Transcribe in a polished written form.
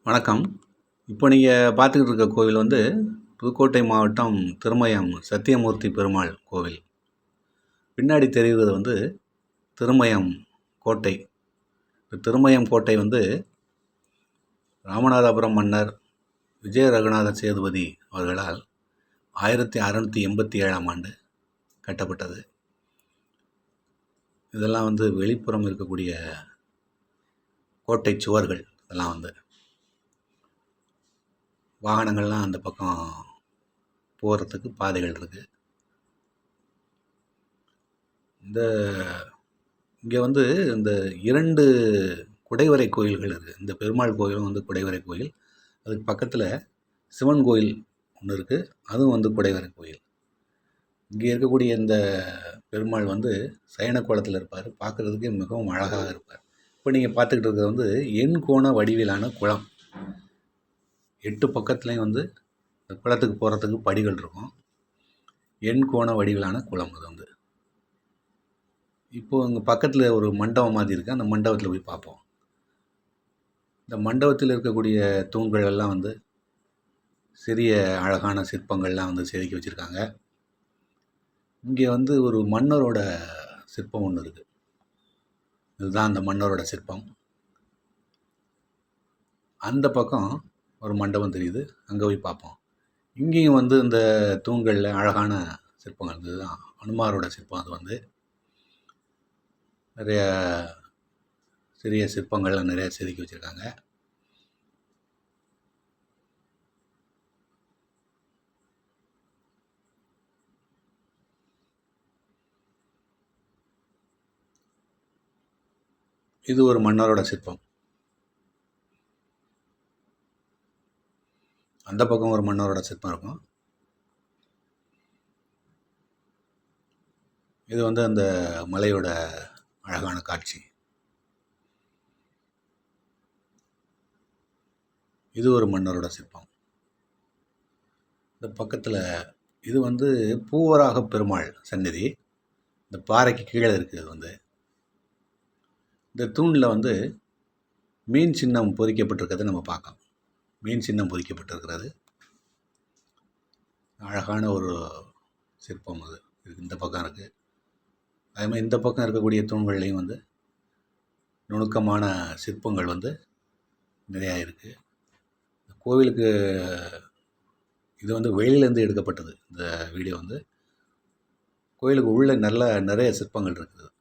வணக்கம். இப்போ நீங்கள் பார்த்துக்கிட்டு இருக்க கோவில் வந்து புதுக்கோட்டை மாவட்டம் திருமயம் சத்தியமூர்த்தி பெருமாள் கோவில். பின்னாடி தெரிகிறது வந்து திருமயம் கோட்டை. இந்த திருமயம் கோட்டை வந்து ராமநாதபுரம் மன்னர் விஜய ரகுநாத சேதுபதி அவர்களால் 1687ஆம் ஆண்டு கட்டப்பட்டது. இதெல்லாம் வந்து வெளிப்புறம் இருக்கக்கூடிய கோட்டை சுவர்கள். இதெல்லாம் வந்து வாகனங்கள்லாம் அந்த பக்கம் போகிறதுக்கு பாதைகள் இருக்குது. இங்கே வந்து இந்த 2 குடைவரை கோயில்கள் இருக்குது. இந்த பெருமாள் கோயிலும் வந்து குடைவரை கோயில். அதுக்கு பக்கத்தில் சிவன் கோயில் ஒன்று இருக்குது. அதுவும் வந்து குடைவரை கோயில். இங்கே இருக்கக்கூடிய இந்த பெருமாள் வந்து சயன கோலத்தில் இருப்பார். பார்க்குறதுக்கு மிகவும் அழகாக இருப்பார். இப்போ நீங்கள் பார்த்துக்கிட்டு இருக்கிறது வந்து எண்கோண வடிவிலான குளம். 8 பக்கத்துலேயும் வந்து இந்த குளத்துக்கு போகிறதுக்கு படிகள் இருக்கும். எண்கோண வடிவிலான குளம் அது வந்து. இப்போது இங்கே பக்கத்தில் ஒரு மண்டபம் மாதிரி இருக்குது. அந்த மண்டபத்தில் போய் பார்ப்போம். இந்த மண்டபத்தில் இருக்கக்கூடிய தூண்கள் எல்லாம் வந்து சிறிய அழகான சிற்பங்கள்லாம் வந்து செதுக்கி வச்சுருக்காங்க. இங்கே வந்து ஒரு மன்னரோட சிற்பம் ஒன்று இருக்குது. இதுதான் அந்த மன்னரோட சிற்பம். அந்த பக்கம் ஒரு மண்டபம் தெரியுது, அங்கே போய் பார்ப்போம். இங்கேயும் வந்து இந்த தூண்களில் அழகான சிற்பங்கள். இதுதான் அனுமாரோட சிற்பம். அது வந்து நிறைய சிறிய சிற்பங்கள்லாம் நிறைய செதுக்கி வச்சுருக்காங்க. இது ஒரு மன்னரோட சிற்பம். அந்த பக்கம் ஒரு மன்னரோட சிற்பம் இருக்கும். இது வந்து அந்த மலையோட அழகான காட்சி. இது ஒரு மன்னரோட சிற்பம். இந்த பக்கத்தில் இது வந்து பூவராக பெருமாள் சந்நிதி. இந்த பாறைக்கு கீழே இருக்குது. வந்து இந்த தூணில் வந்து மீன் சின்னம் பொறிக்கப்பட்டிருக்கிறத நம்ம பார்க்கலாம். மீன் சின்னம் பொறிக்கப்பட்டிருக்கிறது. அழகான ஒரு சிற்பம் அது. இந்த பக்கம் இருக்குது. அதேமாதிரி இந்த பக்கம் இருக்கக்கூடிய தூண்கள்லேயும் வந்து நுணுக்கமான சிற்பங்கள் வந்து நிறையா இருக்குது. கோவிலுக்கு இது வந்து வெளியிலேருந்து எடுக்கப்பட்டது. இந்த வீடியோ வந்து கோயிலுக்கு உள்ளே நிறைய சிற்பங்கள் இருக்குது.